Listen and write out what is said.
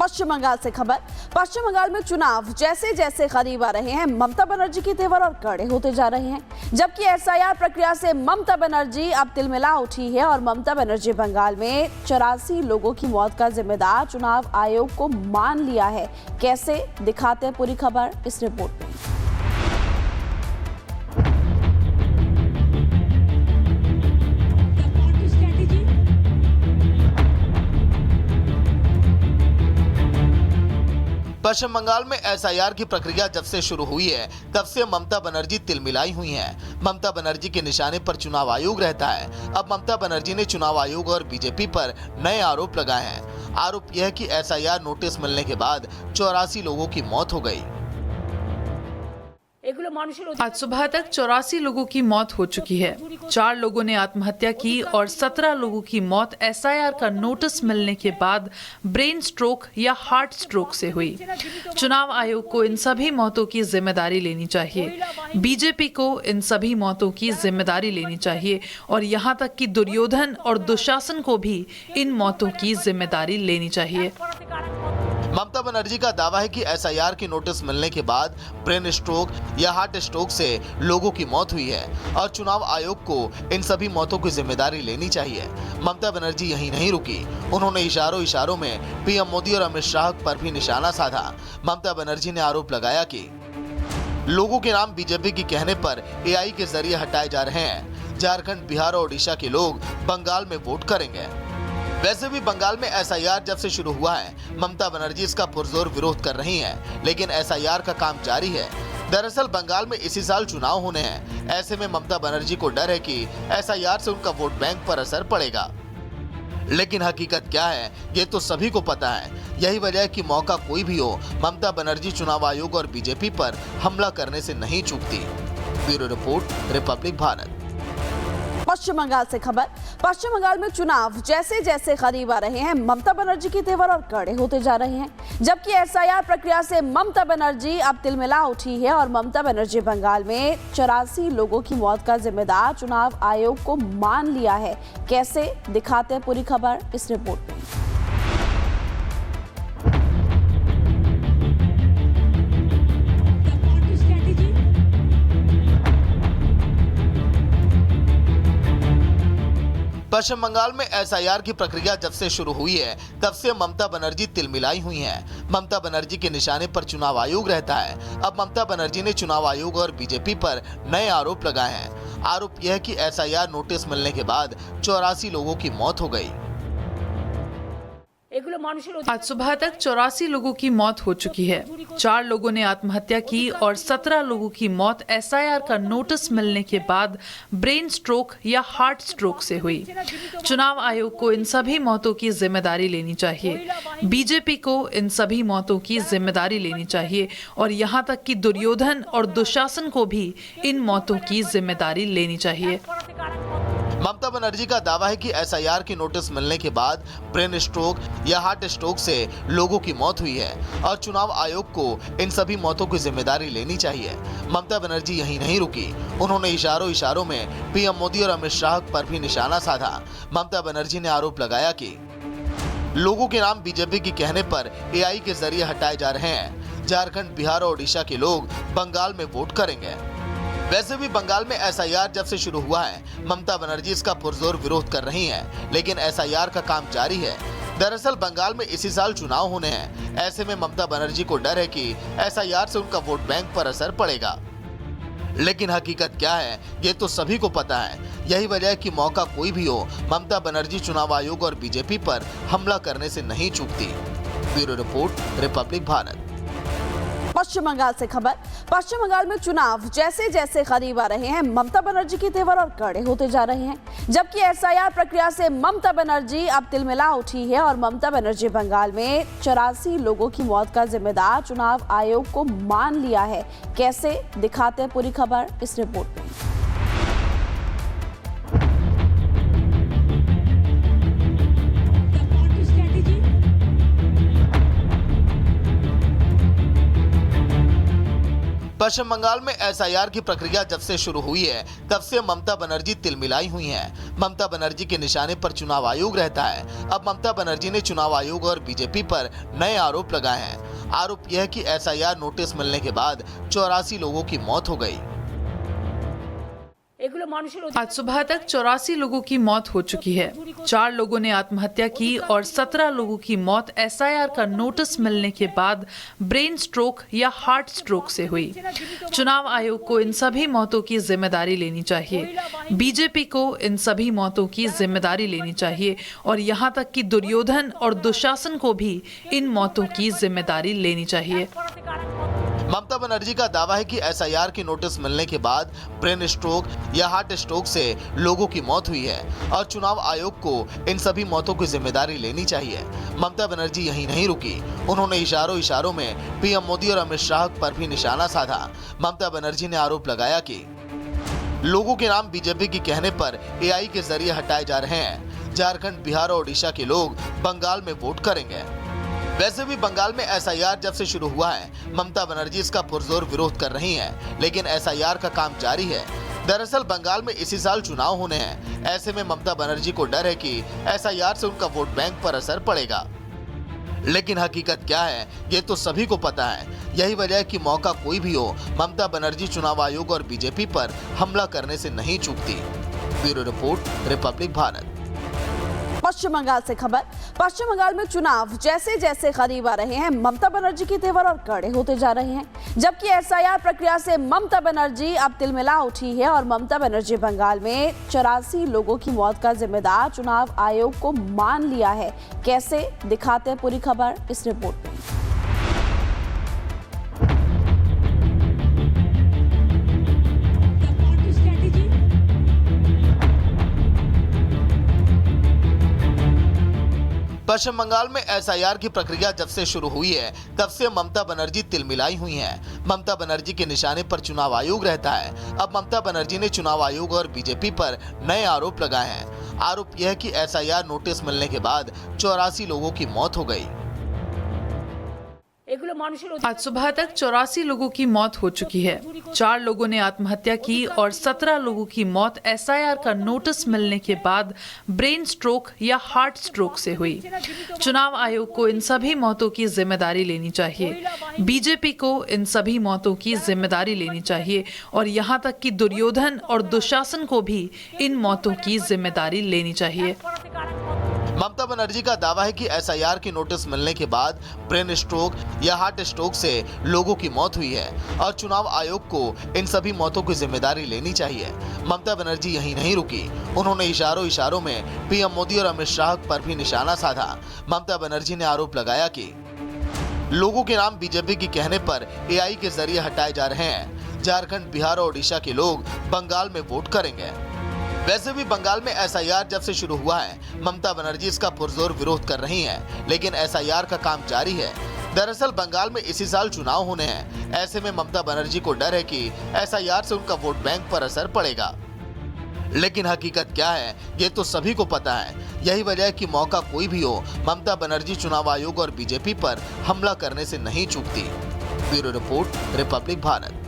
पश्चिम बंगाल से खबर। पश्चिम बंगाल में चुनाव जैसे जैसे करीब आ रहे हैं, ममता बनर्जी के तेवर और कड़े होते जा रहे हैं। जबकि एसआईआर प्रक्रिया से ममता बनर्जी अब तिलमिला उठी है और ममता बनर्जी बंगाल में 84 लोगों की मौत का जिम्मेदार चुनाव आयोग को मान लिया है। कैसे, दिखाते हैं पूरी खबर इस रिपोर्ट में। पश्चिम बंगाल में एसआईआर की प्रक्रिया जब से शुरू हुई है तब से ममता बनर्जी तिलमिलाई हुई हैं। ममता बनर्जी के निशाने पर चुनाव आयोग रहता है। अब ममता बनर्जी ने चुनाव आयोग और बीजेपी पर नए आरोप लगाए हैं। आरोप यह है कि एसआईआर नोटिस मिलने के बाद 84 लोगों की मौत हो गई। आज सुबह तक 84 लोगों की मौत हो चुकी है। 4 लोगों ने आत्महत्या की और 17 लोगों की मौत एसआईआर का नोटिस मिलने के बाद ब्रेन स्ट्रोक या हार्ट स्ट्रोक से हुई। चुनाव आयोग को इन सभी मौतों की जिम्मेदारी लेनी चाहिए। बीजेपी को इन सभी मौतों की जिम्मेदारी लेनी चाहिए और यहाँ तक कि दुर्योधन और दुशासन को भी इन मौतों की जिम्मेदारी लेनी चाहिए। ममता बनर्जी का दावा है कि एसआईआर की नोटिस मिलने के बाद ब्रेन स्ट्रोक या हार्ट स्ट्रोक से लोगों की मौत हुई है और चुनाव आयोग को इन सभी मौतों की जिम्मेदारी लेनी चाहिए। ममता बनर्जी यहीं नहीं रुकी, उन्होंने इशारों में पीएम मोदी और अमित शाह पर भी निशाना साधा। ममता बनर्जी ने आरोप लगाया कि लोगों के नाम बीजेपी के कहने पर एआई के जरिए हटाए जा रहे हैं। झारखंड, बिहार और ओडिशा के लोग बंगाल में वोट करेंगे। वैसे भी बंगाल में एसआईआर जब से शुरू हुआ है, ममता बनर्जी इसका पुरजोर विरोध कर रही हैं, लेकिन एसआईआर का काम जारी है। दरअसल बंगाल में इसी साल चुनाव होने हैं। ऐसे में ममता बनर्जी को डर है कि एसआईआर से उनका वोट बैंक पर असर पड़ेगा। लेकिन हकीकत क्या है, ये तो सभी को पता है। यही वजह है कि मौका कोई भी हो, ममता बनर्जी चुनाव आयोग और बीजेपी पर हमला करने से नहीं चूकती। Bureau report, Republic Bharat. Paschim Bangal से खबर। पश्चिम बंगाल में चुनाव जैसे जैसे करीब आ रहे हैं, ममता बनर्जी के तेवर और कड़े होते जा रहे हैं। जबकि एसआईआर प्रक्रिया से ममता बनर्जी अब तिलमिला उठी है और ममता बनर्जी बंगाल में 84 लोगों की मौत का जिम्मेदार चुनाव आयोग को मान लिया है। कैसे, दिखाते हैं पूरी खबर इस रिपोर्ट में। पश्चिम बंगाल में एसआईआर की प्रक्रिया जब से शुरू हुई है तब से ममता बनर्जी तिलमिलाई हुई हैं। ममता बनर्जी के निशाने पर चुनाव आयोग रहता है। अब ममता बनर्जी ने चुनाव आयोग और बीजेपी पर नए आरोप लगाए हैं। आरोप यह है कि एसआईआर नोटिस मिलने के बाद 84 लोगों की मौत हो गई। आज सुबह तक 84 लोगों की मौत हो चुकी है। 4 लोगों ने आत्महत्या की और 17 लोगों की मौत एसआईआर का नोटिस मिलने के बाद ब्रेन स्ट्रोक या हार्ट स्ट्रोक से हुई। चुनाव आयोग को इन सभी मौतों की जिम्मेदारी लेनी चाहिए। बीजेपी को इन सभी मौतों की जिम्मेदारी लेनी चाहिए और यहाँ तक कि दुर्योधन और दुशासन को भी इन मौतों की जिम्मेदारी लेनी चाहिए। ममता बनर्जी का दावा है कि एसआईआर की नोटिस मिलने के बाद ब्रेन स्ट्रोक या हार्ट स्ट्रोक से लोगों की मौत हुई है और चुनाव आयोग को इन सभी मौतों की जिम्मेदारी लेनी चाहिए। ममता बनर्जी यहीं नहीं रुकी, उन्होंने इशारों में पीएम मोदी और अमित शाह पर भी निशाना साधा। ममता बनर्जी ने आरोप लगाया कि लोगों के नाम बीजेपी के कहने पर एआई के जरिए हटाए जा रहे हैं। झारखंड, बिहार और ओडिशा के लोग बंगाल में वोट करेंगे। वैसे भी बंगाल में एसआईआर जब से शुरू हुआ है, ममता बनर्जी इसका पुरजोर विरोध कर रही हैं, लेकिन एसआईआर का काम जारी है। दरअसल बंगाल में इसी साल चुनाव होने हैं। ऐसे में ममता बनर्जी को डर है कि एसआईआर से उनका वोट बैंक पर असर पड़ेगा। लेकिन हकीकत क्या है, ये तो सभी को पता है। यही वजह है कि मौका कोई भी हो, ममता बनर्जी चुनाव आयोग और बीजेपी पर हमला करने से नहीं चूकती। Bureau report, Republic Bharat. Paschim Bangal से खबर। पश्चिम बंगाल में चुनाव जैसे जैसे करीब आ रहे हैं, ममता बनर्जी के तेवर और कड़े होते जा रहे हैं। जबकि एसआईआर प्रक्रिया से ममता बनर्जी अब तिलमिला उठी है और ममता बनर्जी बंगाल में 84 लोगों की मौत का जिम्मेदार चुनाव आयोग को मान लिया है। कैसे, दिखाते हैं पूरी खबर इस रिपोर्ट में। पश्चिम बंगाल में एसआईआर की प्रक्रिया जब से शुरू हुई है तब से ममता बनर्जी तिलमिलाई हुई हैं। ममता बनर्जी के निशाने पर चुनाव आयोग रहता है। अब ममता बनर्जी ने चुनाव आयोग और बीजेपी पर नए आरोप लगाए हैं। आरोप यह है कि एसआईआर नोटिस मिलने के बाद 84 लोगों की मौत हो गई। आज सुबह तक 84 लोगों की मौत हो चुकी है। 4 लोगों ने आत्महत्या की और 17 लोगों की मौत एसआईआर का नोटिस मिलने के बाद ब्रेन स्ट्रोक या हार्ट स्ट्रोक से हुई। चुनाव आयोग को इन सभी मौतों की जिम्मेदारी लेनी चाहिए। बीजेपी को इन सभी मौतों की जिम्मेदारी लेनी चाहिए और यहाँ तक कि दुर्योधन और दुशासन को भी इन मौतों की जिम्मेदारी लेनी चाहिए। ममता बनर्जी का दावा है कि एसआईआर की नोटिस मिलने के बाद ब्रेन स्ट्रोक या हार्ट स्ट्रोक से लोगों की मौत हुई है और चुनाव आयोग को इन सभी मौतों की जिम्मेदारी लेनी चाहिए। ममता बनर्जी यहीं नहीं रुकी, उन्होंने इशारों में पीएम मोदी और अमित शाह पर भी निशाना साधा। ममता बनर्जी ने आरोप लगाया कि लोगों के नाम बीजेपी के कहने पर एआई के जरिए हटाए जा रहे हैं। झारखंड, बिहार और ओडिशा के लोग बंगाल में वोट करेंगे। वैसे भी बंगाल में एसआईआर जब से शुरू हुआ है, ममता बनर्जी इसका पुरजोर विरोध कर रही हैं, लेकिन एसआईआर का काम जारी है। दरअसल बंगाल में इसी साल चुनाव होने हैं। ऐसे में ममता बनर्जी को डर है कि एसआईआर से उनका वोट बैंक पर असर पड़ेगा। लेकिन हकीकत क्या है, ये तो सभी को पता है। यही वजह है कि मौका कोई भी हो, ममता बनर्जी चुनाव आयोग और बीजेपी पर हमला करने से नहीं चूकती। Bureau report, Republic Bharat. Paschim Bangal से खबर। पश्चिम बंगाल में चुनाव जैसे जैसे करीब आ रहे हैं, ममता बनर्जी के तेवर और कड़े होते जा रहे हैं। जबकि एसआईआर प्रक्रिया से ममता बनर्जी अब तिलमिला उठी है और ममता बनर्जी बंगाल में 84 लोगों की मौत का जिम्मेदार चुनाव आयोग को मान लिया है। कैसे, दिखाते हैं पूरी खबर इस रिपोर्ट में। पश्चिम बंगाल में एसआईआर की प्रक्रिया जब से शुरू हुई है तब से ममता बनर्जी तिलमिलाई हुई हैं। ममता बनर्जी के निशाने पर चुनाव आयोग रहता है। अब ममता बनर्जी ने चुनाव आयोग और बीजेपी पर नए आरोप लगाए हैं। आरोप यह है कि एसआईआर नोटिस मिलने के बाद 84 लोगों की मौत हो गई। आज सुबह तक 84 लोगों की मौत हो चुकी है। 4 लोगों ने आत्महत्या की और 17 लोगों की मौत एसआईआर का नोटिस मिलने के बाद ब्रेन स्ट्रोक या हार्ट स्ट्रोक से हुई। चुनाव आयोग को इन सभी मौतों की जिम्मेदारी लेनी चाहिए। बीजेपी को इन सभी मौतों की जिम्मेदारी लेनी चाहिए और यहाँ तक कि दुर्योधन और दुशासन को भी इन मौतों की जिम्मेदारी लेनी चाहिए। ममता बनर्जी का दावा है कि एसआईआर की नोटिस मिलने के बाद ब्रेन स्ट्रोक या हार्ट स्ट्रोक से लोगों की मौत हुई है और चुनाव आयोग को इन सभी मौतों की जिम्मेदारी लेनी चाहिए। ममता बनर्जी यहीं नहीं रुकी, उन्होंने इशारों में पीएम मोदी और अमित शाह पर भी निशाना साधा। ममता बनर्जी ने आरोप लगाया कि लोगों के नाम बीजेपी के कहने पर एआई के जरिए हटाए जा रहे हैं। झारखंड, बिहार और ओडिशा के लोग बंगाल में वोट करेंगे। वैसे भी बंगाल में एसआईआर जब से शुरू हुआ है, ममता बनर्जी इसका पुरजोर विरोध कर रही हैं, लेकिन एसआईआर का काम जारी है। दरअसल बंगाल में इसी साल चुनाव होने हैं। ऐसे में ममता बनर्जी को डर है कि एसआईआर से उनका वोट बैंक पर असर पड़ेगा। लेकिन हकीकत क्या है, ये तो सभी को पता है। यही वजह है कि मौका कोई भी हो, ममता बनर्जी चुनाव आयोग और बीजेपी पर हमला करने से नहीं चूकती। Bureau report, Republic Bharat.